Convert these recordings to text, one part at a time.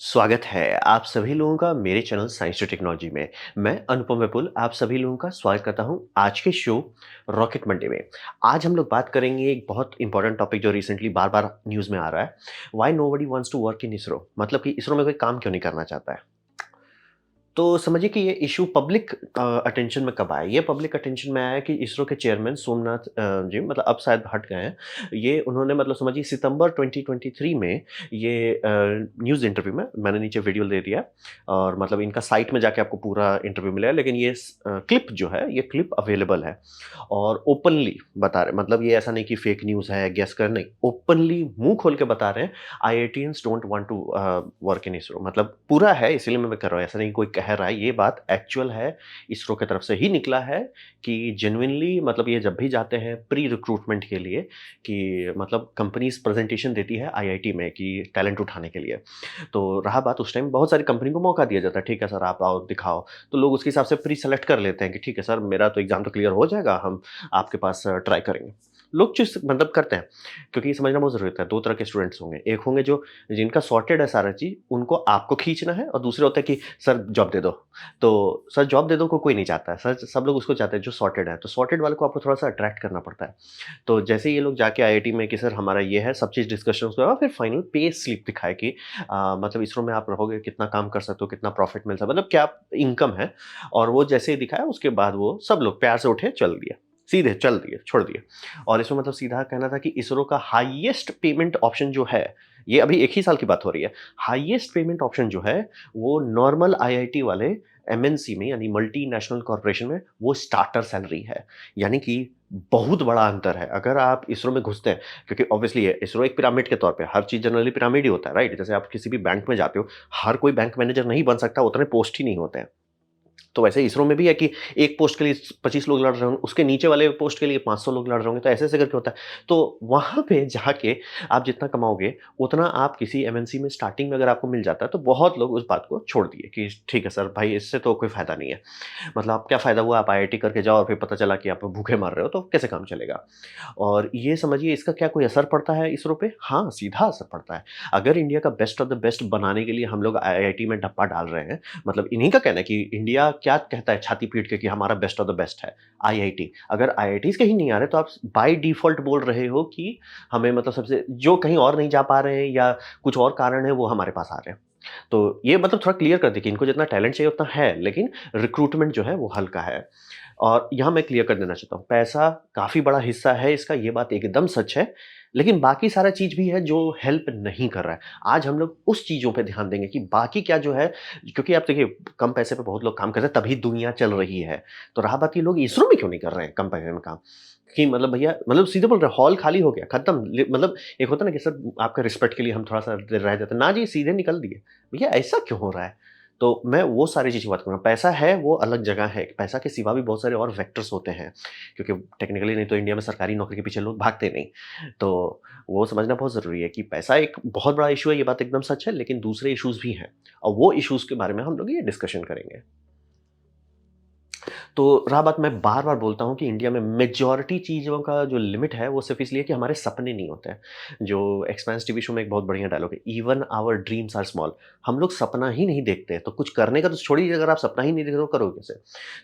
स्वागत है आप सभी लोगों का मेरे चैनल साइंस टू टेक्नोलॉजी में। मैं अनुपम विपुल आप सभी लोगों का स्वागत करता हूं आज के शो रॉकेट मंडे में। आज हम लोग बात करेंगे एक बहुत इंपॉर्टेंट टॉपिक जो रिसेंटली बार बार न्यूज़ में आ रहा है। Why nobody wants to work in ISRO, मतलब कि इसरो में कोई काम क्यों नहीं करना चाहता है। तो समझिए कि ये इशू पब्लिक अटेंशन में कब आया। ये पब्लिक अटेंशन में आया कि इसरो के चेयरमैन सोमनाथ जी, मतलब अब शायद हट गए हैं। ये उन्होंने मतलब समझिए सितंबर 2023 में ये न्यूज़ इंटरव्यू में मैंने नीचे वीडियो दे दिया और मतलब इनका साइट में जाके आपको पूरा इंटरव्यू मिलेगा, लेकिन ये क्लिप जो है ये क्लिप अवेलेबल है और ओपनली बता रहे, मतलब ये ऐसा नहीं कि फेक न्यूज़ है गैस कर, नहीं, ओपनली मुंह खोल के बता रहे हैं IITians don't want to work in ISRO. मतलब पूरा है, इसीलिए मैं कर रहा हूँ, ऐसा नहीं कोई कह रहा है, ये बात एक्चुअल है, इसरो की तरफ से ही निकला है कि जेन्युइनली मतलब ये जब भी जाते हैं प्री रिक्रूटमेंट के लिए कि मतलब कंपनीज प्रेजेंटेशन देती है आईआईटी में कि टैलेंट उठाने के लिए। तो रहा बात, उस टाइम बहुत सारी कंपनी को मौका दिया जाता है, ठीक है सर आप आओ दिखाओ, तो लोग उसके हिसाब से प्री सेलेक्ट कर लेते हैं कि ठीक है सर मेरा तो एग्जाम तो क्लियर हो जाएगा, हम आपके पास ट्राई करेंगे। लोग चीज मतलब करते हैं, क्योंकि ये समझना बहुत ज़रूरी होता है। 2 तरह के स्टूडेंट्स होंगे, एक होंगे जो जिनका सॉर्टेड है सारा चीज़, उनको आपको खींचना है, और दूसरे होते हैं कि सर जॉब दे दो। तो सर जॉब दे दो को कोई नहीं चाहता है, सर सब लोग उसको चाहते हैं जो सॉर्टेड है, तो सॉर्टेड वाले को आपको थोड़ा-सा अट्रैक्ट करना पड़ता है। तो जैसे ये लोग जाके आईआईटी में कि सर हमारा ये है, सब चीज़ डिस्कशंस हुआ, फिर फाइनल पे स्लिप दिखाए कि मतलब इसरो में आप रहोगे, कितना काम कर सकते हो, कितना प्रॉफिट मिल सकता है, मतलब क्या इनकम है। और वो जैसे ही दिखाया उसके बाद वो सब लोग प्यार से उठे, चल दिए, सीधे चल दिए, छोड़ दिए। और इसमें मतलब सीधा कहना था कि इसरो का हाईएस्ट पेमेंट ऑप्शन जो है, ये अभी एक ही साल की बात हो रही है, हाईएस्ट पेमेंट ऑप्शन जो है वो नॉर्मल आईआईटी वाले एमएनसी में यानी मल्टीनेशनल कॉर्पोरेशन में वो स्टार्टर सैलरी है। यानी कि बहुत बड़ा अंतर है अगर आप इसरो में घुसते हैं, क्योंकि ऑब्वियसली ये इसरो एक पिरामिड के तौर पे, हर चीज़ जनरली पिरामिड ही होता है, राइट? जैसे आप किसी भी बैंक में जाते हो, हर कोई बैंक मैनेजर नहीं बन सकता, उतने पोस्ट ही नहीं होते हैं। तो वैसे इसरो में भी है कि एक पोस्ट के लिए 25 लोग लड़ रहे होंगे, उसके नीचे वाले पोस्ट के लिए 500 लोग लड़ रहे होंगे, तो ऐसे-ऐसे करके होता है। तो वहाँ पे जाके आप जितना कमाओगे, उतना आप किसी एमएनसी में स्टार्टिंग में अगर आपको मिल जाता है, तो बहुत लोग उस बात को छोड़ दिए कि ठीक है सर, भाई इससे तो कोई फ़ायदा नहीं है। मतलब आप क्या फ़ायदा हुआ, आप आईआईटी करके जाओ और फिर पता चला कि आप भूखे मर रहे हो, तो कैसे काम चलेगा? और ये समझिए इसका क्या कोई असर पड़ता है इसरो पे? हाँ, सीधा असर पड़ता है। अगर इंडिया का बेस्ट ऑफ द बेस्ट बनाने के लिए हम लोग आईआईटी में डप्पा डाल रहे हैं, मतलब इन्हीं का कहना है कि इंडिया क्या कहता है छाती पीट के कि हमारा बेस्ट ऑफ द बेस्ट है, आईआईटी। अगर आईआईटीज़ कहीं नहीं आ रहे, तो आप बाय डिफ़ॉल्ट बोल रहे हो कि हमें मतलब सबसे जो कहीं और नहीं जा पा रहे हैं या कुछ और कारण है, वो हमारे पास आ रहे हैं। तो ये मतलब थोड़ा क्लियर कर दें कि इनको जितना टैलेंट चाहिए उतना है, लेकिन रिक्रूटमेंट जो है वो हल्का है। और यहाँ मैं क्लियर कर देना चाहता हूँ, पैसा काफ़ी बड़ा हिस्सा है इसका, ये बात एकदम सच है, लेकिन बाकी सारा चीज़ भी है जो हेल्प नहीं कर रहा है। आज हम लोग उस चीज़ों पे ध्यान देंगे कि बाकी क्या जो है, क्योंकि आप देखिए कम पैसे पे बहुत लोग काम कर रहे हैं, तभी दुनिया चल रही है। तो रहा बात, ये लोग इसरो में क्यों नहीं कर रहे हैं कम पैसे में काम? कि मतलब भैया, मतलब सीधे बोल रहे हैं, हॉल खाली हो गया, खत्म। मतलब एक होता है ना कि सर आपका रिस्पेक्ट के लिए हम थोड़ा-सा देर रह जाते हैं। ना जी, सीधे निकल दिए। भैया ऐसा क्यों हो रहा है? तो मैं वो सारी चीज़ें बात कर रहा हूँ। पैसा है वो अलग जगह है, पैसा के सिवा भी बहुत सारे और वेक्टर्स होते हैं, क्योंकि टेक्निकली नहीं तो इंडिया में सरकारी नौकरी के पीछे लोग भागते नहीं। तो वो समझना बहुत ज़रूरी है कि पैसा एक बहुत बड़ा इश्यू है, ये बात एकदम सच है, लेकिन दूसरे इश्यूज़ भी हैं और वो इश्यूज़ के बारे में हम लोग ये डिस्कशन करेंगे। तो रहा बात, मैं बार-बार बोलता हूँ कि इंडिया में मेजॉरिटी चीज़ों का जो लिमिट है वो सिर्फ़ इसलिए कि हमारे सपने नहीं होते हैं। जो एक्सपेंस टीवी शो में एक बहुत बढ़िया डायलॉग है, even our dreams are small. हम लोग सपना ही नहीं देखते, तो कुछ करने का तो छोड़िए, अगर आप सपना ही नहीं देखते तो करोगे कैसे?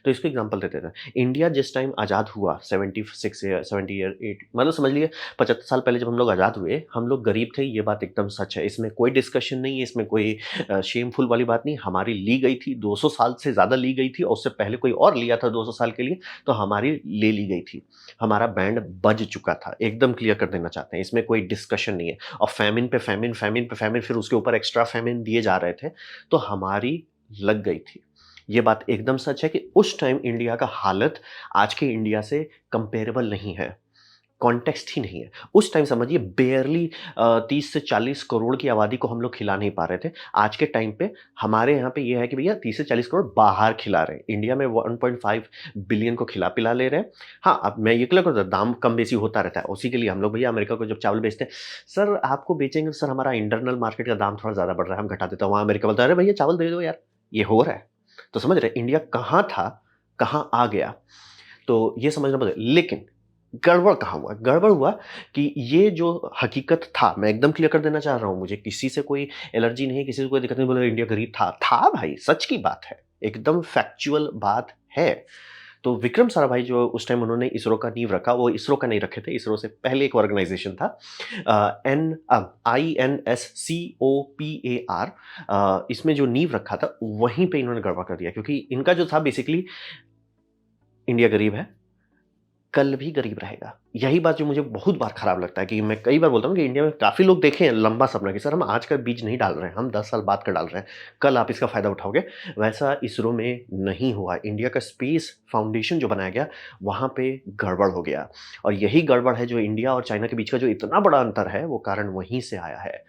तो इसको एग्ज़ाम्पल देते थे। इंडिया जिस टाइम आज़ाद हुआ 76 ईयर 70 ईयर 8 मतलब समझ लीजिए 75 साल पहले जब हम लोग आज़ाद हुए, हम लोग गरीब थे, ये बात एकदम सच है। इसमें कोई डिस्कशन नहीं है, इसमें कोई शेमफुल वाली बात नहीं। हमारी ली गई थी, 200 साल से ज़्यादा ली गई थी और उससे पहले कोई और लिया था 200 साल के लिए, तो हमारी ले ली गई थी। हमारा बैंड बज चुका था, एकदम क्लियर कर देना चाहते हैं, इसमें कोई डिस्कशन नहीं है। और फ़ेमिन पे फ़ेमिन, फ़ेमिन पे फ़ेमिन, फिर उसके ऊपर एक्स्ट्रा फ़ेमिन दिए जा रहे थे, तो हमारी लग गई थी। ये बात एकदम सच है कि उस टाइम इंडिया का हालत आज के इंडिया से कंपेरेबल नहीं है। कॉन्टेक्स्ट ही नहीं है। उस टाइम समझिए बेयरली 30 से 40 करोड़ की आबादी को हम लोग खिला नहीं पा रहे थे। आज के टाइम पे हमारे यहाँ पे ये है कि भैया 30 से 40 करोड़ बाहर खिला रहे हैं। इंडिया में 1.5 बिलियन को खिला-पिला ले रहे हैं। हाँ, अब मैं ये क्लियर कर दूँ, दाम कम-बेसी होता रहता है। उसी के लिए हम लोग भैया अमेरिका को जब चावल बेचते हैं, "सर आपको बेचेंगे तो सर हमारा इंटरनल मार्केट का दाम थोड़ा ज़्यादा बढ़ रहा है, हम घटा देते हैं।" वहाँ अमेरिका बोलता है, "अरे भैया चावल दे दो यार।" ये हो रहा है। तो समझ रहे हैं इंडिया कहाँ था, कहाँ आ गया। तो ये समझना पड़ेगा। लेकिन गड़बड़ कहाँ हुआ? गड़बड़ हुआ कि ये जो हकीकत था, मैं एकदम क्लियर कर देना चाह रहा हूँ, मुझे किसी से कोई एलर्जी नहीं है, किसी से कोई दिक्कत नहीं, बोले इंडिया गरीब था भाई, सच की बात है, एकदम फैक्चुअल बात है। तो विक्रम साराभाई जो उस टाइम उन्होंने इसरो का नींव रखा, वो इसरो का नहीं रखे थे, इसरो से पहले एक ऑर्गेनाइजेशन था INSCOPAR। इसमें जो नींव रखा था, वहीं पे इन्होंने गड़बड़ कर दिया, क्योंकि इनका जो था बेसिकली, इंडिया गरीब है, कल भी गरीब रहेगा। यही बात जो मुझे बहुत बार खराब लगता है, कि मैं कई बार बोलता हूँ कि इंडिया में काफ़ी लोग देखे हैं लंबा सपना, कि सर हम आज का बीज नहीं डाल रहे हैं, हम 10 साल बाद का डाल रहे हैं, कल आप इसका फ़ायदा उठाओगे। वैसा इसरो में नहीं हुआ। इंडिया का स्पेस फाउंडेशन जो बनाया गया, वहाँ पे गड़बड़ हो गया, और यही गड़बड़ है जो इंडिया और चाइना के बीच का जो इतना बड़ा अंतर है, वो कारण वहीं से आया है।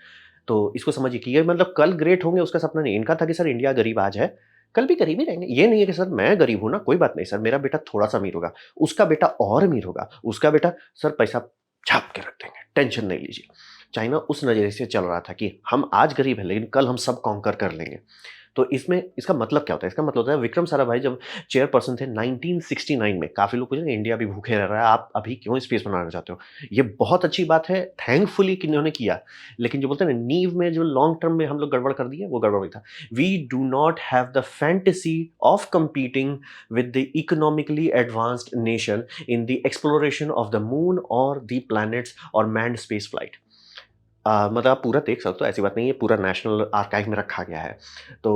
तो इसको समझिए कि ये मतलब कल ग्रेट होंगे उसका सपना नहीं, इनका था कि सर इंडिया गरीब आज है, कल भी गरीब ही रहेंगे। ये नहीं है कि सर मैं गरीब हूँ ना, कोई बात नहीं सर, मेरा बेटा थोड़ा-सा अमीर होगा, उसका बेटा और अमीर होगा, उसका बेटा सर पैसा छाप के रख देंगे, टेंशन नहीं लीजिए। चाइना उस नज़रिए से चल रहा था कि हम आज गरीब हैं, लेकिन कल हम सब कॉन्कर कर लेंगे। तो इसमें इसका मतलब क्या होता है? इसका मतलब होता है विक्रम साराभाई जब चेयरपर्सन थे 1969 में, काफ़ी लोग पूछेंगे इंडिया अभी भूखे रह रहा है, आप अभी क्यों स्पेस बनाना चाहते हो? ये बहुत अच्छी बात है, थैंकफुली कि इन्होंने किया। लेकिन जो बोलते हैं ना, नींव में जो लॉन्ग टर्म में हम लोग गड़बड़ कर दिए, वो गड़बड़ नहीं था। We do not have the fantasy of competing with the economically advanced nation in the exploration of the moon और द प्लैनेट्स और मैन्ड स्पेस फ्लाइट। मतलब आप पूरा देख सकते हो, ऐसी बात नहीं है, पूरा नेशनल आर्काइव में रखा गया है। तो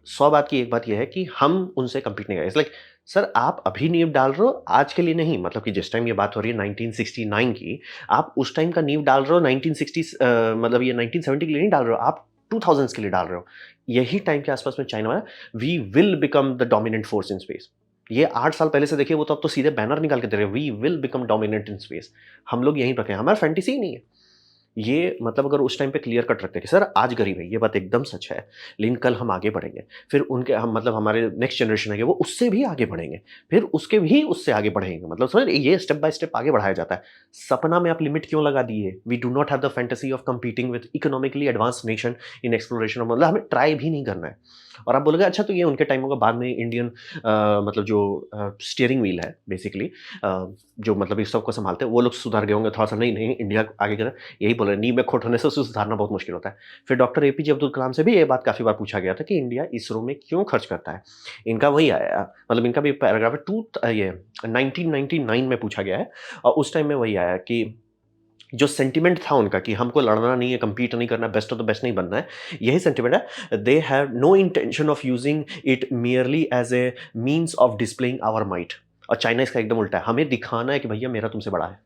100 बात की एक बात ये है कि हम उनसे कम्पीट नहीं करें। इट्स लाइक सर आप अभी नींव डाल रहे हो, आज के लिए नहीं, मतलब कि जिस टाइम ये बात हो रही है 1969 की, आप उस टाइम का नींव डाल रहे हो 1960s, मतलब ये 1970 के लिए नहीं डाल रहे हो, आप 2000s के लिए डाल रहे हो। यही टाइम के आसपास में चाइना में we will become the dominant force in space. ये 8 साल पहले से देखिए, वो तो अब तो सीधे बैनर निकाल के दे रहे हैं, we will become dominant in space. हम लोग यहीं रखे हैं, हमारा फैंटेसी ही नहीं है। ये मतलब अगर उस टाइम पे क्लियर कट रखते कि सर आज गरीब है, ये बात एकदम सच है, लेकिन कल हम आगे बढ़ेंगे। फिर उनके हम मतलब हमारे नेक्स्ट जनरेशन है वो उससे भी आगे बढ़ेंगे, फिर उसके भी उससे आगे बढ़ेंगे, मतलब समझ रहे हैं? ये स्टेप बाय स्टेप आगे बढ़ाया जाता है। सपना में आप लिमिट क्यों लगा दिए? We do not have the fantasy of competing with economically advanced nation in exploration, मतलब हमें ट्राई भी नहीं करना है। और आप बोलोगे अच्छा तो ये उनके टाइम होगा, बाद में इंडियन मतलब जो स्टीयरिंग व्हील है बेसिकली, जो मतलब इस सबको संभालते हैं, वो लोग सुधार गए होंगे थोड़ा सा, नहीं नहीं इंडिया आगे कर, यही बोल रहे हैं, नींव में खोट होने से उसे सुधारना बहुत मुश्किल होता है। फिर डॉक्टर एपीजे अब्दुल कलाम से भी ये बात काफ़ी बार पूछा गया था कि इंडिया इसरो में क्यों खर्च करता है। इनका वही आया, मतलब इनका भी पैराग्राफ है, ये 1999 में पूछा गया है, और उस टाइम में वही आया कि जो सेंटिमेंट था उनका कि हमको लड़ना नहीं है, compete नहीं करना, बेस्ट ऑफ द बेस्ट नहीं बनना है, यही सेंटिमेंट है। They have no intention of using it merely as a means of displaying our might. और चाइना इसका एकदम उल्टा है, हमें दिखाना है कि भैया मेरा तुमसे बड़ा है,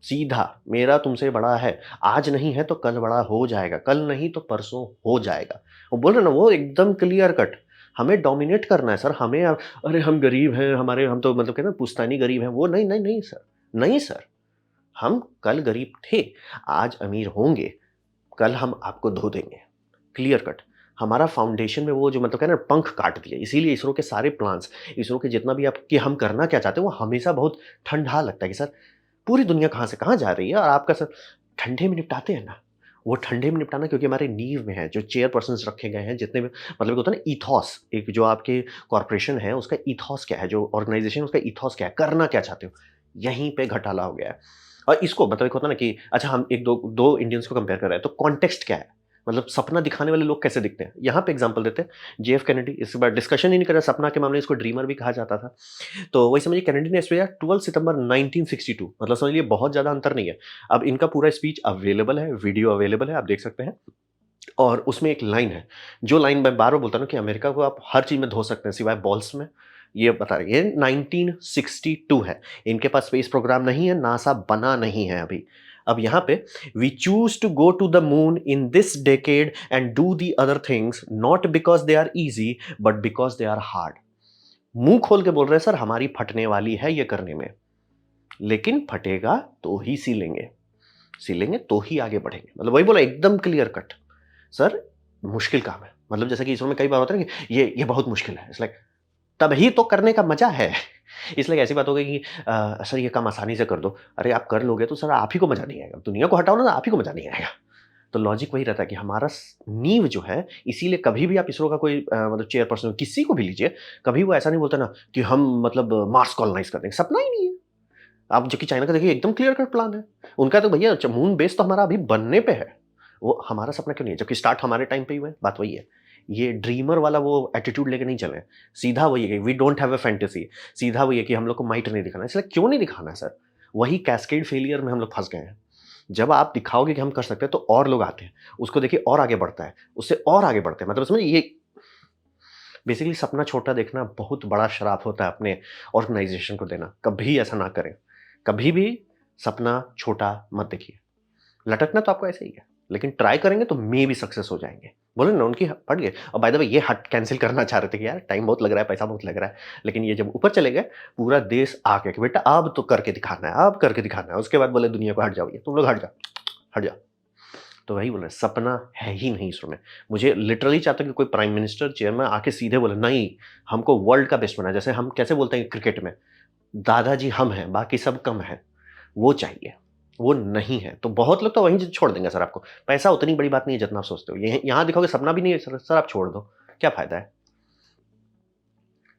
सीधा मेरा तुमसे बड़ा है, आज नहीं है तो कल बड़ा हो जाएगा, कल नहीं तो परसों हो जाएगा। वो बोल रहे ना, वो एकदम क्लियर कट, हमें डोमिनेट करना है सर, हमें अरे हम गरीब हैं, हमारे हम तो मतलब कहते हैं ना पुश्तैनी गरीब हैं, वो नहीं नहीं नहीं सर, नहीं सर, हम कल गरीब थे, आज अमीर होंगे, कल हम आपको धो देंगे, क्लियर कट। हमारा फाउंडेशन में वो जो मतलब कहते हैं ना पंख काट दिए, इसीलिए इसरो के सारे प्लान्स, इसरो के जितना भी आप कि हम करना क्या चाहते हैं, वो हमेशा बहुत ठंडा लगता है कि सर पूरी दुनिया कहाँ से कहाँ जा रही है, और आपका सर ठंडे में निपटाते हैं ना, वो ठंडे में निपटाना क्योंकि हमारे नींव में है, जो चेयरपर्सन्स रखे गए हैं जितने भी, मतलब होता है ना ईथॉस, एक जो आपके कॉर्पोरेशन है उसका ईथॉस क्या है, जो ऑर्गेनाइजेशन उसका ईथॉस क्या है, करना क्या चाहते हो, यहीं पे घोटाला हो गया है। और इसको मतलब एक होता है ना कि अच्छा हम एक दो दो इंडियंस को कंपेयर कर रहे हैं, तो कॉन्टेक्स्ट क्या है, मतलब सपना दिखाने वाले लोग कैसे दिखते हैं, यहाँ पे एग्जांपल देते हैं, जेएफ कैनेडी, इस बार डिस्कशन ही नहीं कर रहा, सपना के मामले में इसको ड्रीमर भी कहा जाता था। तो वही समझिए कैनेडी ने स्पेस 12 सितंबर 1962, मतलब समझ लीजिए बहुत ज़्यादा अंतर नहीं है। अब इनका पूरा स्पीच अवेलेबल है, वीडियो अवेलेबल है, आप देख सकते हैं। और उसमें एक लाइन है, जो लाइन मैं बार-बार बोलता हूँ ना कि अमेरिका को आप हर चीज़ में धो सकते हैं सिवाय बॉल्स में, ये बता रहे हैं। ये 1962 है, इनके पास स्पेस प्रोग्राम नहीं है, नासा बना नहीं है अभी। अब यहाँ पे we choose to go to the moon in this decade and do the other things not because they are easy but because they are hard. मुँह खोल के बोल रहे हैं सर हमारी फटने वाली है ये करने में, लेकिन फटेगा तो ही सीलेंगे, सीलेंगे तो ही आगे बढ़ेंगे। मतलब वही बोला एकदम क्लियर कट। सर मुश्किल काम है, मतलब जैसे कि इसरो में कई बार होता है ना कि ये बहुत मुश्किल है, इट्स लाइक तभी तो करने का मजा है। इसलिए ऐसी बात हो गई कि सर ये काम आसानी से कर दो, अरे आप कर लोगे तो सर आप ही को मजा नहीं आएगा, दुनिया को हटाओ ना, आप ही को मजा नहीं आएगा। तो लॉजिक वही रहता है कि हमारा नींव जो है, इसीलिए कभी भी आप इसरो का कोई मतलब चेयरपर्सन किसी को भी लीजिए, कभी वो ऐसा नहीं बोलता ना कि हम मतलब मार्स कॉलोनाइज कर देंगे, सपना ही नहीं है। आप जबकि चाइना का देखिए एकदम क्लियर कट प्लान है। उनका तो भैया मून बेस तो हमारा अभी बनने पे है। वो हमारा सपना क्यों नहीं है? जबकि स्टार्ट हमारे टाइम पे ही हुआ है, बात वही है। ये ड्रीमर वाला वो एटीट्यूड लेके नहीं चले। सीधा वही है कि we don't have a fantasy. सीधा वही है कि हम लोग को माइट नहीं दिखाना है। इसलिए क्यों नहीं दिखाना है सर? वही कैस्केड फेलियर में हम लोग फँस गए हैं। जब आप दिखाओगे कि हम कर सकते हैं तो और लोग आते हैं। उसको देखिए और आगे बढ़ता है, उससे और आगे बढ़ते हैं। मतलब समझिए ये बेसिकली सपना छोटा देखना बहुत बड़ा श्राप होता है अपने ऑर्गेनाइज़ेशन को देना। कभी ऐसा ना करें। कभी भी सपना छोटा मत देखिए। लटकना तो आपको ऐसे ही है, लेकिन ट्राई करेंगे तो मे बी सक्सेस हो जाएँगे। बोले ना उनकी पड़ गए और बाय द वे ये हट कैंसल करना चाह रहे थे कि यार टाइम बहुत लग रहा है, पैसा बहुत लग रहा है। लेकिन ये जब ऊपर चले गए, पूरा देश आ गया कि बेटा अब तो करके दिखाना है, अब करके दिखाना है। उसके बाद बोले दुनिया को हट जाओ ये, तुम लोग हट जाओ, हट जाओ। तो वही बोल रहे हैं, सपना है ही नहीं इसरो में। मुझे लिटरली चाहता हूँ कि कोई प्राइम मिनिस्टर, चेयरमैन आके सीधे बोले, नहीं, हमको वर्ल्ड का बेस्ट बनाना है। जैसे हम कैसे बोलते हैं क्रिकेट में, दादाजी हम हैं, बाकी सब कम हैं। वो चाहिए, वो नहीं है। तो बहुत लोग तो वहीं से छोड़ देंगे सर आपको। पैसा उतनी बड़ी बात नहीं है जितना आप सोचते हो। ये यहाँ दिखाओगे सपना भी नहीं है सर, सर आप छोड़ दो, क्या फ़ायदा है?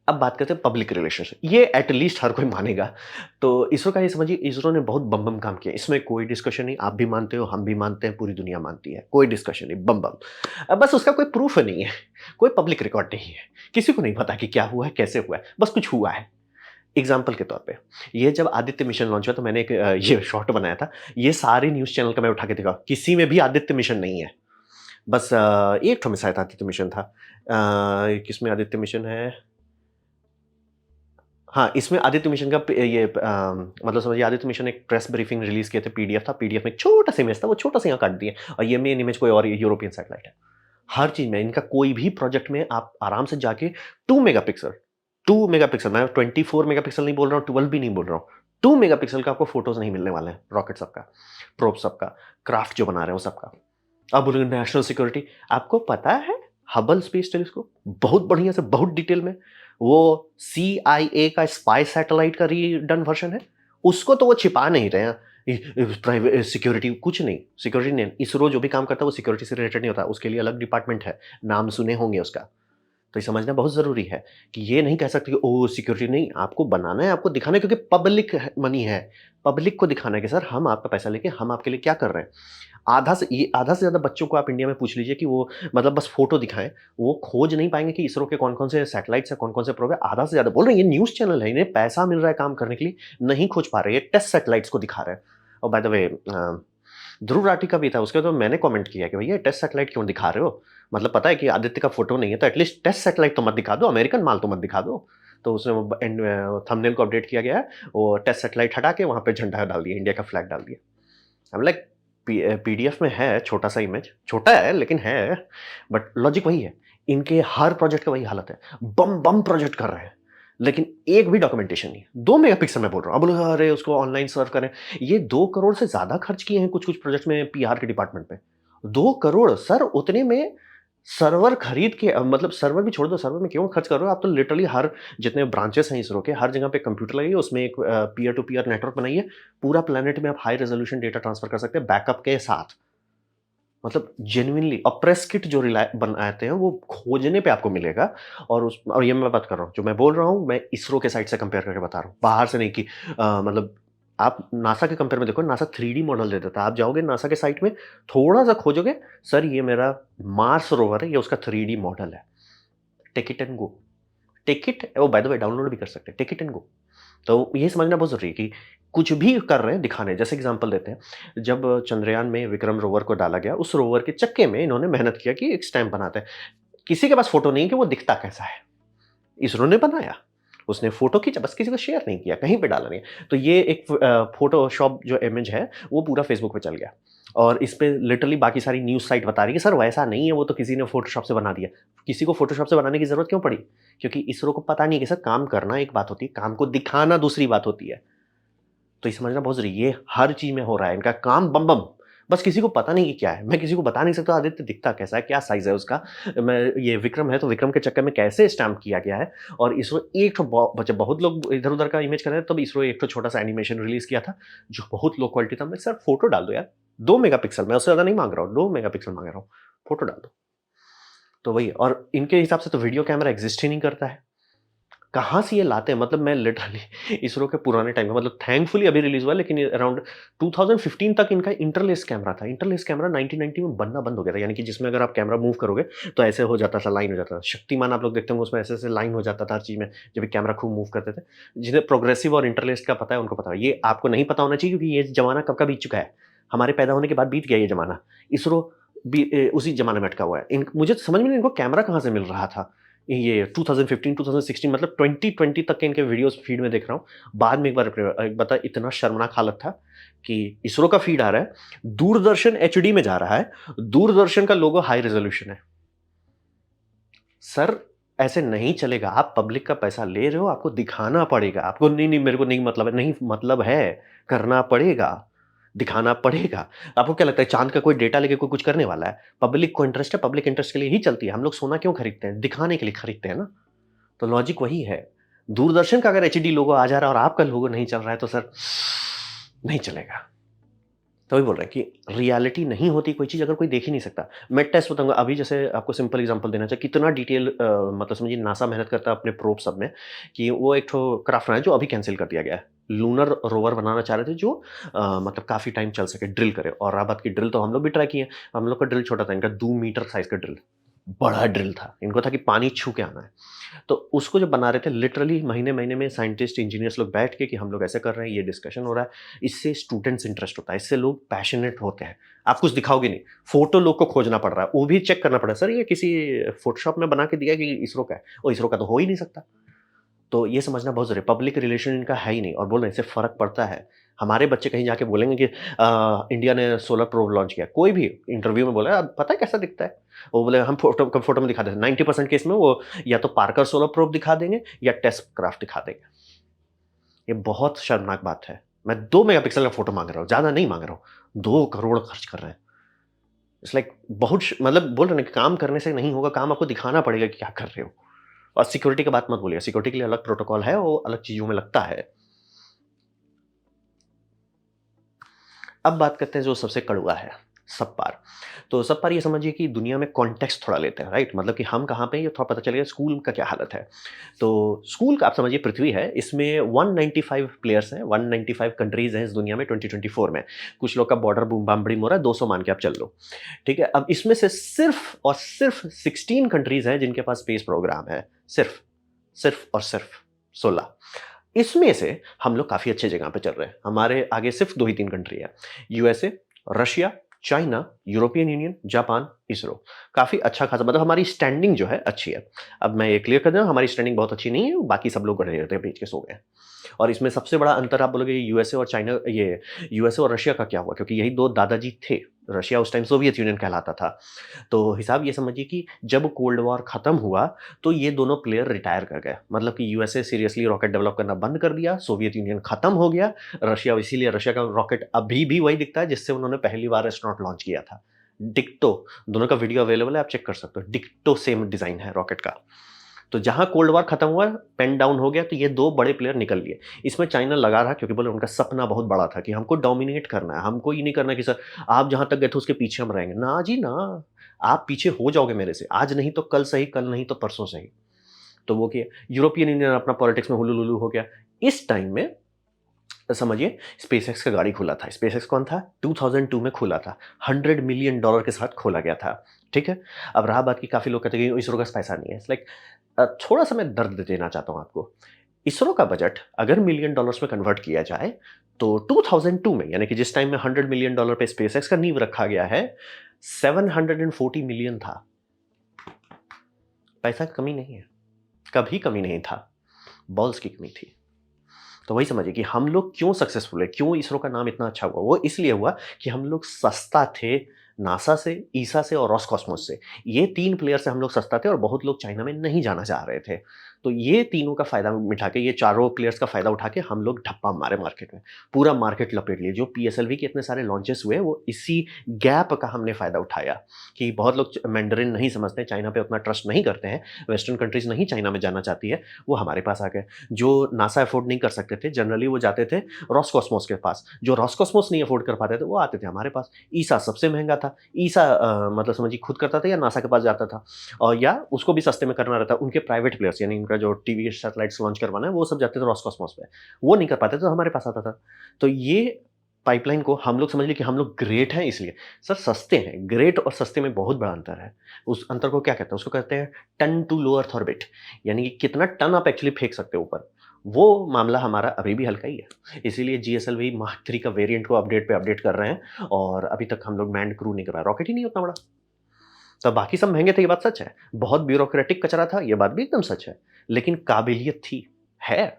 अब बात करते हैं पब्लिक रिलेशंस। ये एट लीस्ट हर कोई मानेगा। तो इसरो का ये समझिए, इसरो ने बहुत बम-बम काम किया। इसमें कोई डिस्कशन नहीं, आप भी मानते हो, हम भी मानते हैं, पूरी दुनिया मानती है। कोई डिस्कशन नहीं, बम-बम। बस उसका कोई प्रूफ नहीं है, कोई पब्लिक रिकॉर्ड नहीं है। किसी को नहीं पता कि क्या हुआ है, कैसे हुआ है, बस कुछ हुआ है। एग्ज़ाम्पल के तौर पे, ये जब आदित्य मिशन लॉन्च हुआ तो मैंने एक ये शॉर्ट बनाया था। ये सारे न्यूज़ चैनल का मैं उठा के दिखा, किसी में भी आदित्य मिशन नहीं है। बस एक ठो में शायद आदित्य मिशन था। किसमें आदित्य मिशन है? हाँ, इसमें आदित्य मिशन का मतलब समझिए आदित्य मिशन एक प्रेस ब्रीफिंग रिलीज़ किए थे, पीडीएफ था, पीडीएफ में एक छोटा-सा इमेज था, वो छोटा-सा यहाँ काट दिए और ये मेन इमेज कोई और यूरोपियन सैटेलाइट है। हर चीज़ में इनका कोई भी प्रोजेक्ट में आप आराम से जाके 2 मेगापिक्सल 2 मेगापिक्सल, मैं 24 मेगापिक्सल नहीं बोल रहा हूँ, 12 भी नहीं बोल रहा हूँ। 2 मेगापिक्सल का आपको फ़ोटोज़ नहीं मिलने वाले हैं, रॉकेट सबका, प्रोब सबका, क्राफ्ट जो बना रहे हैं वो सबका। अब बोलोगे नेशनल सिक्योरिटी, आपको पता है हबल स्पेस टेलीस्कोप बहुत बढ़िया से बहुत डिटेल में वो सीआईए का स्पाई सैटेलाइट का रीडन वर्जन है। उसको तो वो छिपा नहीं रहे हैं। प्राइवेट सिक्योरिटी कुछ नहीं, सिक्योरिटी नहीं। इसरो जो भी काम करता है वो सिक्योरिटी से रिलेटेड नहीं होता, उसके लिए अलग डिपार्टमेंट है, नाम सुने होंगे उसका। तो ये समझना बहुत ज़रूरी है कि ये नहीं कह सकते कि ओह! सिक्योरिटी नहीं, आपको बनाना है, आपको दिखाना है क्योंकि पब्लिक है मनी है। पब्लिक को दिखाना है कि सर हम आपका पैसा लेके हम आपके लिए क्या कर रहे हैं। आधा से ज़्यादा बच्चों को आप इंडिया में पूछ लीजिए कि वो मतलब बस फ़ोटो दिखाएँ, वो खोज नहीं पाएँगे कि इसरो के कौन-कौन से सैटेलाइट्स हैं, कौन-कौन से प्रोब है। आधा से ज़्यादा बोल रहे हैं ये न्यूज़ चैनल है, इन्हें पैसा मिल रहा है काम करने के लिए, नहीं खोज पा रहे हैं, ये टेस्ट सैटेलाइट्स को दिखा रहे हैं। और बाय द वे ध्रुव राठी का भी था, उसके तो मैंने कमेंट किया कि भैया टेस्ट सैटेलाइट क्यों दिखा रहे हो? मतलब पता है कि आदित्य का फ़ोटो नहीं है, तो एटलीस्ट टेस्ट सैटेलाइट तो मत दिखा दो, अमेरिकन माल तो मत दिखा दो। तो उसने वो थंबनेल को अपडेट किया गया है, वो टेस्ट सैटेलाइट हटा के वहाँ पे झंडा डाल दिया, इंडिया का फ्लैग डाल दिया। आई एम लाइक पीडीएफ में है छोटा-सा इमेज, छोटा है लेकिन है, बट लॉजिक वही है। इनके हर प्रोजेक्ट का वही हालत है, बम-बम प्रोजेक्ट कर रहे हैं, लेकिन एक भी डॉक्यूमेंटेशन नहीं है। 2 मेगापिक्सल मैं बोल रहा हूँ। अब बोलोगे अरे उसको ऑनलाइन सर्व करें। ये 2 करोड़ से ज़्यादा खर्च किए हैं कुछ-कुछ प्रोजेक्ट में पीआर के डिपार्टमेंट में। 2 करोड़ सर उतने में सर्वर खरीद के मतलब सर्वर भी छोड़ दो, सर्वर में क्यों खर्च कर रहे हो? आप तो लिटरली हर जितने ब्रांचेस हैं इसरो के, हर जगह पे कंप्यूटर लगाइए, उसमें एक पीयर टू पीयर नेटवर्क बनाइए। पूरा प्लैनेट में आप हाई रेज़ोल्यूशन डेटा ट्रांसफर कर सकते हैं बैकअप के साथ। मतलब जेनुइनली और प्रेस किट जो बनाते हैं वो खोजने पे आपको मिलेगा। और ये मैं बात कर रहा हूँ, जो मैं बोल रहा हूँ मैं इसरो के साइट से कंपेयर करके बता रहा हूँ, बाहर से नहीं कि मतलब आप नासा के कंपेयर में देखो, नासा 3D मॉडल दे देता है। आप जाओगे नासा के साइट में, थोड़ा-सा खोजोगे, सर ये मेरा मार्स रोवर है, ये उसका 3D मॉडल है। Take it and go. Take it oh by the way download भी कर सकते हैं, टेक इट एंड गो। तो ये समझना बहुत ज़रूरी है कि कुछ भी कर रहे हैं दिखाने। जैसे एग्ज़ाम्पल देते हैं, जब चंद्रयान में विक्रम रोवर को डाला गया, उस रोवर के चक्के में इन्होंने मेहनत किया कि एक स्टैम्प बनाते हैं। किसी के पास फ़ोटो नहीं है कि वो दिखता कैसा है। इसरो ने बनाया, उसने फ़ोटो खींचा, बस किसी को शेयर नहीं किया, कहीं पे डाला नहीं। तो ये एक फ़ोटोशॉप जो इमेज है, वो पूरा फ़ेसबुक पे चल गया और इस पे लिटरली बाकी सारी न्यूज़ साइट बता रही है, सर वैसा नहीं है, वो तो किसी ने फ़ोटोशॉप से बना दिया। किसी को फ़ोटोशॉप से बनाने की ज़रूरत क्यों पड़ी? क्योंकि इसरो को पता नहीं है कि सर काम करना एक बात होती है, काम को दिखाना दूसरी बात होती है। तो ये समझना बहुत ज़रूरी है, ये हर चीज़ में हो रहा है, इनका काम बम-बम, बस किसी को पता नहीं कि क्या है। मैं किसी को बता नहीं सकता आदित्य दिखता कैसा है, क्या साइज़ है उसका। मैं ये विक्रम है, तो विक्रम के चक्कर में कैसे स्टैम्प किया गया है और इसरो एक ठो जब बहुत लोग इधर-उधर का इमेज कर रहे हैं, तब इसरो एक ठो छोटा-सा एनिमेशन रिलीज़ किया था, जो बहुत लो क्वालिटी था। मैं सर फ़ोटो डाल दो यार, 2 मेगापिक्सल, मैं उससे ज़्यादा नहीं माँग रहा हूँ, 2 मेगापिक्सल माँग रहा हूँ, फ़ोटो डाल दो। तो वही और इनके हिसाब से तो वीडियो कैमरा एक्ज़िस्ट ही नहीं करता है। कहाँ से ये लाते हैं? मतलब मैं लिटरली इसरो के पुराने टाइम का, मतलब थैंकफुली अभी रिलीज़ हुआ है, लेकिन ये अराउंड 2015 तक इनका इंटरलेस कैमरा था। इंटरलेस कैमरा 1990 में बनना बंद हो गया था, यानी कि जिसमें अगर आप कैमरा मूव करोगे तो ऐसे हो जाता था, लाइन हो जाता था। शक्तिमान आप लोग देखते होंगे, उसमें ऐसे-ऐसे लाइन हो जाता था हर चीज़ में, जब ये कैमरा खूब मूव करते थे। जिन्हें प्रोग्रेसिव और इंटरलेस का पता है उनको पता है। ये आपको नहीं पता होना चाहिए, क्योंकि ये ज़माना कब का बीत चुका है। हमारे पैदा होने के बाद बीत गया ये ज़माना। इसरो भी उसी ज़माने में अटका हुआ है। इन मुझे समझ में नहीं, इनको कैमरा कहाँ से मिल रहा था? ये 2015, 2016, मतलब 2020 तक के इनके वीडियोस फीड में देख रहा हूँ। बाद में एक बता, इतना शर्मनाक हालत था कि इसरो का फीड आ रहा है, दूरदर्शन एचडी में जा रहा है, दूरदर्शन का लोगो हाई रेज़ोल्यूशन है। सर, ऐसे नहीं चलेगा। आप पब्लिक का पैसा ले रहे हो, आपको दिखाना पड़ेगा। आपको नहीं, नहीं मेरे को नहीं मतलब है, नहीं मतलब है, करना पड़ेगा, दिखाना पड़ेगा। आपको क्या लगता है चाँद का कोई डेटा लेके कोई कुछ करने वाला है? पब्लिक को इंटरेस्ट है, पब्लिक इंटरेस्ट के लिए ही चलती है। हम लोग सोना क्यों खरीदते हैं? दिखाने के लिए खरीदते हैं ना। तो लॉजिक वही है। दूरदर्शन का अगर एचडी लोगो आ जा रहा है और आपका लोगो नहीं चल रहा है, तो सर नहीं चलेगा। तो वही बोल रहे हैं कि रियलिटी नहीं होती कोई चीज़ अगर कोई देख ही नहीं सकता। मैं टेस्ट बताऊँगा अभी, जैसे आपको सिंपल एग्ज़ाम्पल देना चाहिए, कितना डिटेल मतलब समझिए नासा मेहनत करता है अपने प्रोब सब में, कि वो एक ठो क्राफ्ट है जो अभी कैंसल कर दिया गया है। लूनर रोवर बनाना चाह रहे थे जो मतलब काफ़ी टाइम चल सके, ड्रिल करे, और रहा बात की ड्रिल, तो हम लोग भी ट्राई किए। हम लोग का ड्रिल छोटा था, इनका 2 मीटर साइज़ का ड्रिल, बड़ा ड्रिल था। इनको था कि पानी छू के आना है। तो उसको जब बना रहे थे, लिटरली महीने-महीने में साइंटिस्ट, इंजीनियर्स लोग बैठ के कि हम लोग ऐसे कर रहे हैं, ये डिस्कशन हो रहा है। इससे स्टूडेंट्स इंटरेस्ट होता है, इससे लोग पैशनेट होते हैं। आप कुछ दिखाओगे नहीं, फ़ोटो लोग को खोजना पड़ रहा है, वो भी चेक करना पड़ रहा है, सर ये किसी फ़ोटोशॉप में बना के दिया है कि इसरो का है? और इसरो का तो हो ही नहीं सकता। तो ये समझना बहुत ज़रूरी है, पब्लिक रिलेशन इनका है ही नहीं, और बोल रहे हैं इससे फ़र्क पड़ता है। हमारे बच्चे कहीं जाके बोलेंगे कि इंडिया ने सोलर प्रोब लॉन्च किया, कोई भी इंटरव्यू में बोला, पता है कैसा दिखता है? वो बोले हम फ़ोटो में दिखा देते हैं, 90% केस में वो या तो पार्कर सोलर प्रोब दिखा देंगे या टेस्ट क्राफ्ट दिखा देंगे। ये बहुत शर्मनाक बात है। मैं 2 मेगापिक्सल का फ़ोटो माँग रहा हूँ, ज़्यादा नहीं माँग रहा हूँ, 2 करोड़ खर्च कर रहे हैं। इट्स लाइक बहुत मतलब बोल रहे हैं ना कि काम करने से नहीं होगा, काम आपको दिखाना पड़ेगा कि क्या कर रहे हो। और सिक्योरिटी की बात मत बोलिए, सिक्योरिटी के लिए अलग प्रोटोकॉल है, वो अलग चीज़ों में लगता है। अब बात करते हैं जो सबसे कड़वा है, सबपार। तो सबपार ये समझिए कि दुनिया में कॉन्टेक्स्ट थोड़ा लेते हैं, राइट? मतलब कि हम कहाँ पे हैं ये थोड़ा पता चलेगा, स्कूल का क्या हालत है। तो स्कूल का आप समझिए पृथ्वी है, इसमें 195 प्लेयर्स हैं, 195 कंट्रीज़ हैं इस दुनिया में 2024 में। कुछ लोग का बॉर्डर बूम-बाम बड़ी हो रहा है, 200 मान के आप चल लो, ठीक है? अब इसमें से सिर्फ़ और सिर्फ़ 16 कंट्रीज़ हैं जिनके पास स्पेस प्रोग्राम है, सिर्फ़, सिर्फ़ और सिर्फ़ 16। इसमें से हम लोग काफ़ी अच्छे जगह पे चल रहे हैं। हमारे आगे सिर्फ़ 2 ही 3 कंट्री है। USA, Russia, China, European union, Japan, ISRO. काफ़ी अच्छा खासा, मतलब हमारी स्टैंडिंग जो है अच्छी है। अब मैं ये क्लियर कर दूँ, हमारी स्टैंडिंग बहुत अच्छी नहीं है, बाकी सब लोग गड़े रहते हैं, बेच के सो गए हैं। और इसमें सबसे बड़ा अंतर आप बोलोगे यूएसए और चाइना, ये यूएसए और रशिया का क्या हुआ? क्योंकि यही 2 दादाजी थे। रशिया उस टाइम सोवियत यूनियन कहलाता था। तो हिसाब ये समझिए कि जब कोल्ड वॉर खत्म हुआ, तो ये दोनों प्लेयर रिटायर कर गए। मतलब कि यूएसए सीरियसली रॉकेट डेवलप करना बंद कर दिया, सोवियत यूनियन खत्म हो गया, रशिया, इसीलिए रशिया का रॉकेट अभी भी वही दिखता है जिससे उन्होंने पहली बार एस्ट्रोनॉट लॉन्च किया था। डिक्टो, दोनों का वीडियो अवेलेबल है, आप चेक कर सकते हो। डिक्टो सेम डिज़ाइन है रॉकेट का। तो जहाँ कोल्ड वॉर खत्म हुआ, पेन डाउन हो गया, तो ये 2 बड़े प्लेयर निकल लिए। इसमें चाइना लगा रहा, क्योंकि बोले उनका सपना बहुत बड़ा था कि हमको डोमिनेट करना है, हमको ये नहीं करना कि सर आप जहाँ तक गए थे उसके पीछे हम रहेंगे। ना जी ना, आप पीछे हो जाओगे मेरे से, आज नहीं तो कल सही, कल नहीं तो परसों सही। तो वो किया। यूरोपियन यूनियन अपना पॉलिटिक्स में हुलू-लुलू हो गया। इस टाइम में समझिए स्पेसएक्स का गाड़ी खुला था। स्पेसएक्स कौन था? 2002 में खुला था। $100 मिलियन के साथ खोला गया था, ठीक है? अब रहा बात कि काफ़ी लोग कहते हैं कि इसरो के पास पैसा नहीं है। इट्स लाइक थोड़ा-सा मैं दर्द देना चाहता हूँ आपको। इसरो का बजट अगर मिलियन डॉलर्स में कन्वर्ट किया जाए, तो 2002 में, यानी कि जिस टाइम में $100 मिलियन पे स्पेसएक्स का नींव रखा गया है, 740 मिलियन था। पैसा की कमी नहीं है, कभी कमी नहीं था, बॉल्स की कमी थी। तो वही समझिए कि हम लोग क्यों सक्सेसफुल है, क्यों इसरो का नाम इतना अच्छा हुआ? वो इसलिए हुआ कि हम लोग सस्ता थे, नासा से, ईसा से और रोस्कॉस्मोस से। ये 3 प्लेयर से हम लोग सस्ता थे, और बहुत लोग चाइना में नहीं जाना चाह रहे थे। तो ये तीनों का फ़ायदा उठा के, ये चारों प्लेयर्स का फ़ायदा उठा के हम लोग ढप्पा मारे मार्केट में। पूरा मार्केट लपेट लिए। जो पीएसएलवी के इतने सारे लॉन्चेस हुए, वो इसी गैप का हमने फ़ायदा उठाया, कि बहुत लोग मैंडरिन नहीं समझते, चाइना पे उतना ट्रस्ट नहीं करते हैं, वेस्टर्न कंट्रीज़ नहीं चाइना में जाना चाहती है, वो हमारे पास आ गए। जो नासा अफ़ोर्ड नहीं कर सकते थे, जनरली वो जाते थे रोस्कॉस्मोस के पास। जो रोस्कॉस्मोस नहीं अफ़ोर्ड कर पाते थे, वो आते थे हमारे पास। ईसा सबसे महँगा था, था। ईसा मतलब समझिए खुद करता था या नासा के पास जाता था, और या उसको भी सस्ते में करना रहता। उनके प्राइवेट प्लेयर्स यानी उनका जो टीवी सैटेलाइट्स लॉन्च करवाना है वो सब जाते थे रॉसकॉस्मोस पे। वो नहीं कर पाते तो हमारे पास आता था। तो ये पाइपलाइन को हम लोग समझ लिए कि हम लोग ग्रेट हैं इसलिए। सर सस्ते हैं, ग्रेट और सस्ते में बहुत बड़ा अंतर है। उस अंतर को क्या कहते हैं? उसको कहते हैं ton to low earth orbit, यानी कि कितना टन आप एक्चुअली फेंक सकते हो ऊपर। वो मामला हमारा अभी भी हल्का ही है। इसीलिए जीएसएलवी मार्क 3 का वेरिएंट को अपडेट पे अपडेट कर रहे हैं, और अभी तक हम लोग मैन्ड क्रू नहीं कर पाए। रॉकेट ही नहीं उतना बड़ा। तो बाकी सब महंगे थे, ये बात सच है। बहुत ब्यूरोक्रेटिक कचरा था, ये बात भी एकदम सच है। लेकिन काबिलियत थी, है।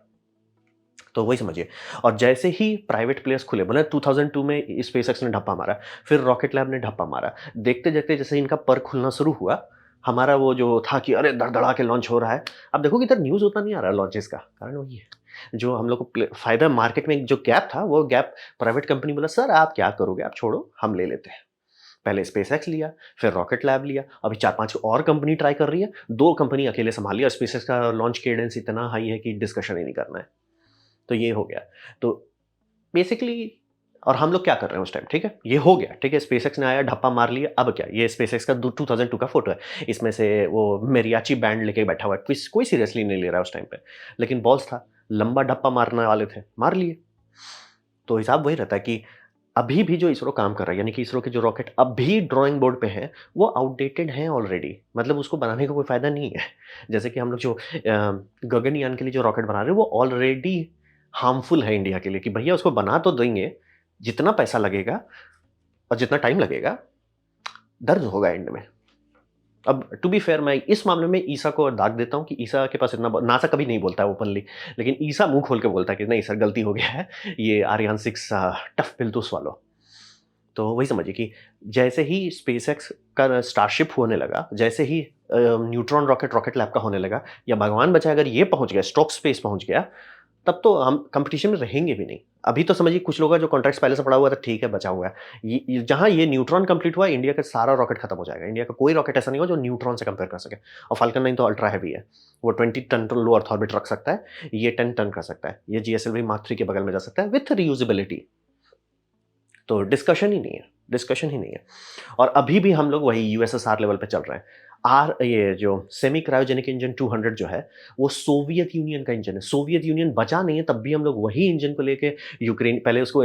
तो वही समझिए। और जैसे ही प्राइवेट प्लेयर्स खुले, बोले 2002 में स्पेसएक्स ने ढप्पा मारा, फिर रॉकेट लैब ने ढप्पा मारा। देखते-देखते जैसे इनका पर खुलना शुरू हुआ, हमारा वो जो था कि अरे धड़-धड़ा के लॉन्च हो रहा है। अब देखो कि इधर न्यूज़ उतना नहीं आ रहा है लॉन्चेस का, कारण वही है। जो हम लोग को फ़ायदा मार्केट में जो गैप था, वो गैप प्राइवेट कंपनी बोला, "सर आप क्या करोगे? आप छोड़ो, हम ले लेते हैं।" पहले स्पेसएक्स लिया, फिर रॉकेट लैब लिया, अभी 4-5 और कंपनी ट्राई कर रही है। 2 कंपनी अकेले सँभाल लिया। स्पेसएक्स का लॉन्च कैडेंस इतना हाई है कि डिस्कशन ही नहीं करना है। तो ये हो गया। तो बेसिकली, और हम लोग क्या कर रहे हैं उस टाइम, ठीक है? ये हो गया, ठीक है? स्पेसएक्स ने आया, ढप्पा मार लिया, अब क्या? ये स्पेसएक्स का दू 2002 का फ़ोटो है। इसमें से वो मेरियाची बैंड लेके बैठा हुआ है। कोई सीरियसली नहीं ले रहा है उस टाइम पे। लेकिन बॉल्स था, लंबा ढप्पा मारने वाले थे, मार लिए। तो हिसाब वही रहता है कि अभी भी जो इसरो काम कर रहा है, यानी कि इसरो के जो रॉकेट अभी ड्राइंग बोर्ड पे हैं, वो आउटडेटेड हैं ऑलरेडी। मतलब उसको बनाने का कोई फ़ायदा नहीं है। जैसे कि हम लोग जो गगनयान के लिए जो रॉकेट बना रहे हैं, वो ऑलरेडी हार्मफुल है इंडिया के लिए, कि भैया उसको बना तो देंगे, जितना पैसा लगेगा और जितना टाइम लगेगा, दर्द होगा एंड में। अब टू बी फेयर, मैं इस मामले में ईसा को दाग देता हूँ कि ईसा के पास इतना नासा कभी नहीं बोलता है ओपनली, लेकिन ईसा मुँह खोल के बोलता है कि नहीं सर गलती हो गया है, ये Ariane 6 tough pill to swallow. तो वही समझिए कि जैसे ही स्पेसएक्स का स्टारशिप होने लगा, जैसे ही न्यूट्रॉन रॉकेट रॉकेट लैब का होने लगा, या भगवान बचाए अगर ये पहुँच गया, स्टॉक स्पेस पहुँच गया, तब तो हम कॉम्पिटिशन में रहेंगे भी नहीं। अभी तो समझिए कुछ लोगों का जो कॉन्ट्रैक्ट्स पहले से पड़ा हुआ था, ठीक है, बचा हुआ है। ये जहाँ ये न्यूट्रॉन कंप्लीट हुआ, इंडिया का सारा रॉकेट खत्म हो जाएगा। इंडिया का कोई रॉकेट ऐसा नहीं होगा जो न्यूट्रॉन से कंपेयर कर सके। और फाल्कन 9 तो अल्ट्रा हैवी है। वो 20 टन तो लो अर्थ ऑर्बिट रख सकता है, ये 10 टन कर सकता है। ये जीएसएलवी मार्क 3 के बगल में जा सकता है विथ रीयूजेबिलिटी। तो डिस्कशन ही नहीं है, डिस्कशन ही नहीं है। और अभी भी हम लोग वही यूएसएसआर लेवल पे चल रहे हैं। ये जो सेमी क्रायोजेनिक इंजन 200 जो है, वो सोवियत यूनियन का इंजन है। सोवियत यूनियन बचा नहीं है, तब भी हम लोग वही इंजन को लेके यूक्रेन, पहले उसको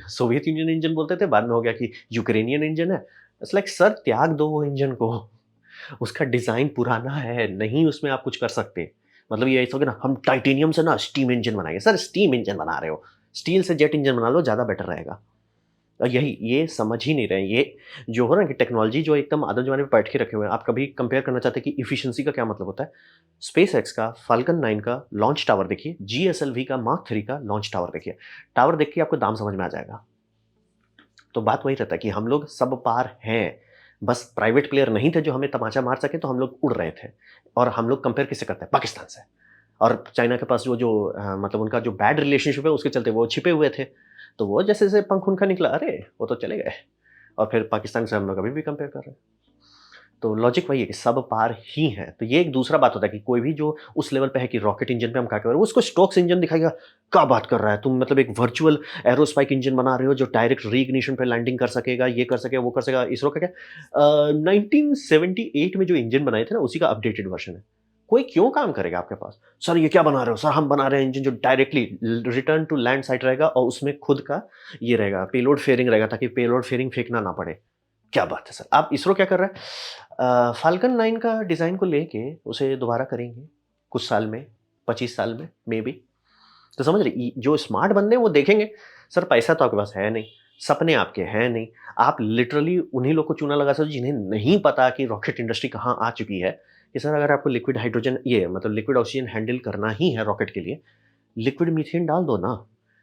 सोवियत यूनियन इंजन बोलते थे, बाद में हो गया कि यूक्रेनियन इंजन है। इट्स लाइक सर त्याग दो वो इंजन को। उसका डिज़ाइन पुराना है, नहीं उसमें आप कुछ कर सकते। मतलब ये ऐसा हो गया ना, हम टाइटेनियम से ना स्टीम इंजन बनाएँगे। सर स्टीम इंजन बना रहे हो, स्टील से जेट इंजन बना लो, ज़्यादा बेटर रहेगा। यही ये समझ ही नहीं रहे हैं। ये जो हो ना कि टेक्नोलॉजी जो एकदम आदम ज़माने में बैठ के रखे हुए हैं, आप कभी कंपेयर करना चाहते हैं कि एफिशिएंसी का क्या मतलब होता है? स्पेसएक्स का, फाल्कन 9 का लॉन्च टावर देखिए, जीएसएलवी का मार्क 3 का लॉन्च टावर देखिए। टावर देख के आपको दाम समझ में आ जाएगा। तो बात वही रहता है कि हम लोग सब पार हैं। बस प्राइवेट प्लेयर नहीं थे जो हमें तमाचा मार सके, तो हम लोग उड़ रहे थे। और हम लोग कंपेयर किससे करते हैं? पाकिस्तान से। और चाइना के पास जो मतलब उनका जो बैड रिलेशनशिप है, उसके चलते वो छिपे हुए थे। तो वो जैसे-जैसे पंख उनका निकला, अरे! वो तो चले गए। और फिर पाकिस्तान से हम लोग अभी भी कंपेयर कर रहे हैं। तो लॉजिक वही है कि सब पार ही हैं। तो ये एक दूसरा बात होता है कि कोई भी जो उस लेवल पे है कि रॉकेट इंजन पे हम क्या कर रहे हैं, वो उसको स्टोक्स इंजन दिखाएगा, क्या बात कर रहा है तुम, मतलब एक वर्चुअल एरोस्पाइक इंजन बना रहे हो जो डायरेक्ट रीइग्निशन पे लैंडिंग कर सकेगा, ये कर सकेगा, वो कर सकेगा। इसरो का क्या 1978 में जो इंजन बनाए थे ना, उसी का अपडेटेड वर्ज़न है। कोई क्यों काम करेगा आपके पास? सर ये क्या बना रहे हो? सर हम बना रहे हैं इंजन जो directly return to land site रहेगा, और उसमें खुद का ये रहेगा, पेलोड फेयरिंग रहेगा, ताकि पेलोड फेयरिंग फेंकना ना पड़े। क्या बात है सर! अब इसरो क्या कर रहा है? फ़ाल्कन 9 का डिज़ाइन को लेके उसे दोबारा करेंगे, कुछ साल में, 25 साल में मेबी। तो समझ रहे, जो स्मार्ट बंदे हैं वो देखेंगे, सर पैसा तो आपके पास है नहीं, सपने आपके हैं नहीं, आप लिटरली उन्हीं लोग को चूना लगा सकते हो जिन्हें नहीं पता कि रॉकेट इंडस्ट्री कहाँ आ चुकी है। कि सर अगर आपको लिक्विड हाइड्रोजन, ये मतलब लिक्विड ऑक्सीजन हैंडल करना ही है रॉकेट के लिए, लिक्विड मीथेन डाल दो ना।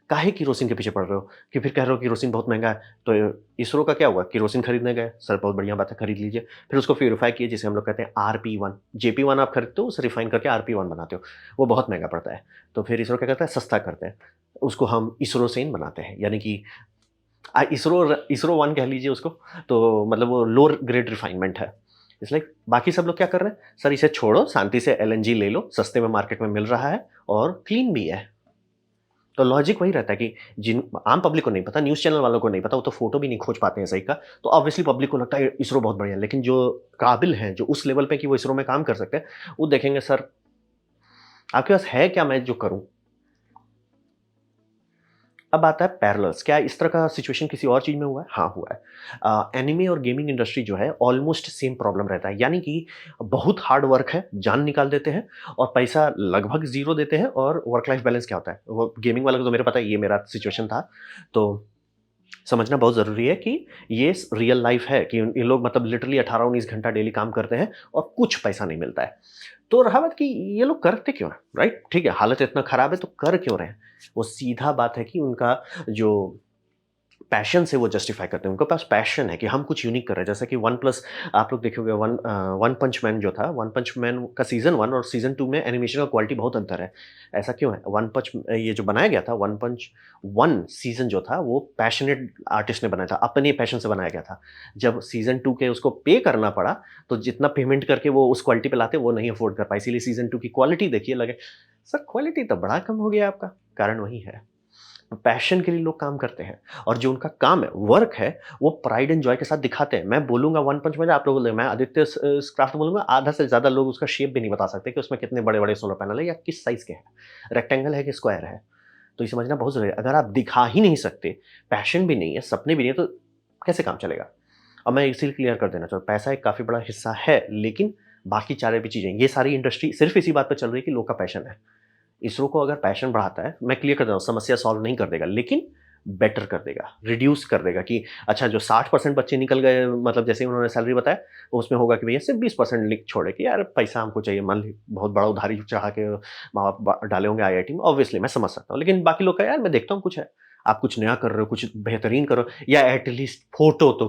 काहे केरोसिन के पीछे पड़ रहे हो? कि फिर कह रहे हो केरोसिन बहुत महँगा है। तो इसरो का क्या हुआ? केरोसिन खरीदने गए, सर बहुत बढ़िया बात है, खरीद लीजिए। फिर उसको प्यूरीफाई किए, जिसे हम लोग कहते हैं आरपी-1। जेपी-1 आप खरीदते हो, उसे रिफाइन करके आरपी-1 बनाते हो। वो बहुत महँगा पड़ता है। तो फिर इसरो क्या करता है? सस्ता करते हैं। उसको हम इसरोसेन बनाते हैं, यानी कि इसरो 1 कह लीजिए उसको। तो मतलब वो लोअर ग्रेड रिफाइनमेंट है। इट्स लाइक बाकी सब लोग क्या कर रहे हैं? सर इसे छोड़ो, शांति से एलएनजी ले लो, सस्ते में मार्केट में मिल रहा है और क्लीन भी है। तो लॉजिक वही रहता है कि जिन आम पब्लिक को नहीं पता, न्यूज़ चैनल वालों को नहीं पता, वो तो फ़ोटो भी नहीं खोज पाते हैं सही का, तो ऑब्वियसली पब्लिक को लगता है इसरो बहुत बढ़िया है। लेकिन जो काबिल हैं, जो उस लेवल पे कि वो इसरो में काम कर सकते हैं, वो देखेंगे सर आपके पास है क्या मैं जो करूँ? अब आता है पैरेलल्स, क्या इस तरह का सिचुएशन किसी और चीज़ में हुआ है? हाँ, हुआ है। एनिमे और गेमिंग इंडस्ट्री जो है ऑलमोस्ट सेम प्रॉब्लम रहता है, यानी कि बहुत हार्ड वर्क है, जान निकाल देते हैं और पैसा लगभग ज़ीरो देते हैं और वर्क लाइफ बैलेंस क्या होता है? वो गेमिंग वाला को तो मेरे पता है, ये मेरा सिचुएशन था। तो समझना बहुत ज़रूरी है कि ये रियल लाइफ है कि ये लोग मतलब लिटरली 18-19 घंटा डेली काम करते हैं और कुछ पैसा नहीं मिलता है। तो रहा बात कि ये लोग करते क्यों हैं, राइट? ठीक है, हालत इतना खराब है तो कर क्यों रहे हैं? वो सीधा बात है कि उनका जो पैशन से वो जस्टिफाई करते हैं। उनके पास पैशन है कि हम कुछ यूनिक कर रहे हैं। जैसे कि वन प्लस आप लोग देखे होंगे वन पंच मैन जो था, वन पंच मैन का सीज़न 1 और सीज़न 2 में एनिमेशन का क्वालिटी बहुत अंतर है। ऐसा क्यों है? वन पंच ये जो बनाया गया था वन पंच 1 सीज़न जो था वो पैशनेट आर्टिस्ट ने बनाया था, अपने पैशन से बनाया गया था। जब सीज़न 2 के उसको पे करना पड़ा, तो जितना पेमेंट करके वो उस क्वालिटी पे लाते वो नहीं अफ़ोर्ड कर पाए। इसीलिए सीज़न 2 की क्वालिटी देखिए लगे, सर क्वालिटी तो बड़ा कम हो गया आपका। कारण वही है। पैशन के लिए लोग काम करते हैं और जो उनका काम है, वर्क है, वो प्राइड एंड जॉय के साथ दिखाते हैं। मैं बोलूँगा वन पंच मैन आप लोग बोलेंगे, मैं आदित्य क्राफ्ट बोलूँगा, आधा से ज़्यादा लोग उसका शेप भी नहीं बता सकते कि उसमें कितने बड़े-बड़े सोलर पैनल है या किस साइज़ के हैं, रेक्टेंगल है कि स्क्वायर है। तो ये समझना बहुत ज़रूरी है। अगर आप दिखा ही नहीं सकते, पैशन भी नहीं है, सपने भी नहीं है, तो कैसे काम चलेगा? और मैं इसीलिए क्लियर कर देना चाहूँ, पैसा एक काफ़ी बड़ा हिस्सा है, लेकिन बाकी सारे भी चीज़ें, ये सारी इंडस्ट्री सिर्फ़ इसी बात पे चल रही है कि लोग का पैशन है। इसरो को अगर पैशन बढ़ाता है, मैं क्लियर कर दे रहा हूँ, समस्या सॉल्व नहीं कर देगा, लेकिन बेटर कर देगा, रिड्यूस कर देगा कि अच्छा जो 60% बच्चे निकल गए मतलब जैसे ही उन्होंने सैलरी बताया, उसमें होगा कि भैया सिर्फ 20% लिख छोड़े कि यार पैसा हमको चाहिए, मान ली बहुत बड़ा उधारी चढ़ा के माँ-बाप डाले होंगे आईआईटी में, ऑब्वियसली मैं समझ सकता हूँ। लेकिन बाकी लोग का यार मैं देखता हूँ कुछ है, आप कुछ नया कर रहे हो, कुछ बेहतरीन करो या एटलीस्ट फ़ोटो तो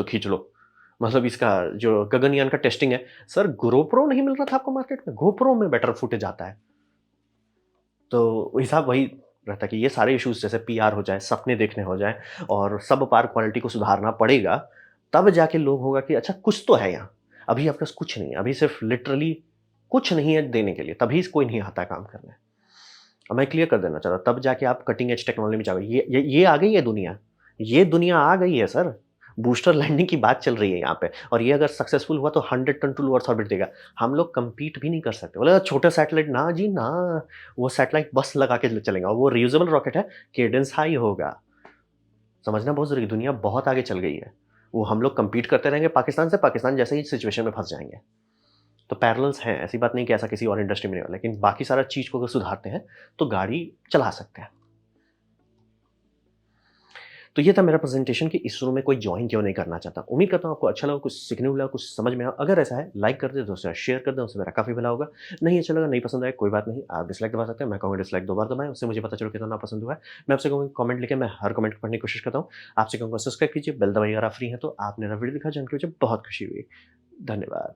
खींच लो। मतलब इसका जो गगनयान का टेस्टिंग है, सर गोप्रो नहीं मिल रहा था आपको मार्केट में? गोप्रो में बेटर फुटेज आता है। तो हिसाब वही रहता है कि ये सारे इश्यूज़ जैसे पीआर हो जाए, सपने देखने हो जाएँ और सबपार क्वालिटी को सुधारना पड़ेगा, तब जाके लोग होगा कि अच्छा कुछ तो है यहाँ। अभी आपके पास कुछ नहीं है, अभी सिर्फ़ लिटरली कुछ नहीं है देने के लिए, तभी कोई नहीं आता है काम करने। और मैं क्लियर कर देना चाह रहा हूँ, तब जाके आप कटिंग एज टेक्नोलॉजी में जाओगे। ये आ गई है दुनिया। ये दुनिया आ गई है सर। बूस्टर लैंडिंग की बात चल रही है यहाँ पे और ये अगर सक्सेसफुल हुआ तो 100 टन टू अर्थ ऑर्बिट देगा। हम लोग कम्पीट भी नहीं कर सकते। बोले छोटे सैटेलाइट ना जी ना, वो सैटेलाइट बस लगा के चलेगा और वो रियूजेबल रॉकेट है, केडेंस हाई होगा। समझना बहुत ज़रूरी है, दुनिया बहुत आगे चल गई है। वो हम लोग कम्पीट करते रहेंगे पाकिस्तान से, पाकिस्तान जैसे ही सिचुएशन में फँस जाएँगे। तो पैरेलल्स हैं, ऐसी बात नहीं कि ऐसा किसी और इंडस्ट्री में नहीं होगा, लेकिन बाकी सारा चीज़ को अगर सुधारते हैं, तो गाड़ी चला सकते हैं। तो ये था मेरा प्रेज़ेंटेशन कि इसरो में कोई जॉइन क्यों नहीं करना चाहता। उम्मीद करता हूँ आपको अच्छा लगा, कुछ सीखने को मिला, कुछ समझ में आया। अगर ऐसा है, लाइक कर दें, दोस्तों के साथ शेयर कर दें, उससे मेरा काफ़ी भला होगा। नहीं अच्छा लगा, नहीं पसंद आया, कोई बात नहीं, आप डिसलाइक दबा सकते हैं। मैं कहूँगा डिसलाइक 2 बार दबाएँ, उससे मुझे पता चले कितना पसंद हुआ है। मैं आपसे कहूँगा कमेंट लिखें, मैं हर कमेंट को पढ़ने की कोशिश करता हूँ। आपसे कहूँगा सब्सक्राइब कीजिए, बेल दबाइए अगर आप फ्री हैं तो। आपने मेरा वीडियो देखा, जान के मुझे बहुत खुशी हुई। धन्यवाद।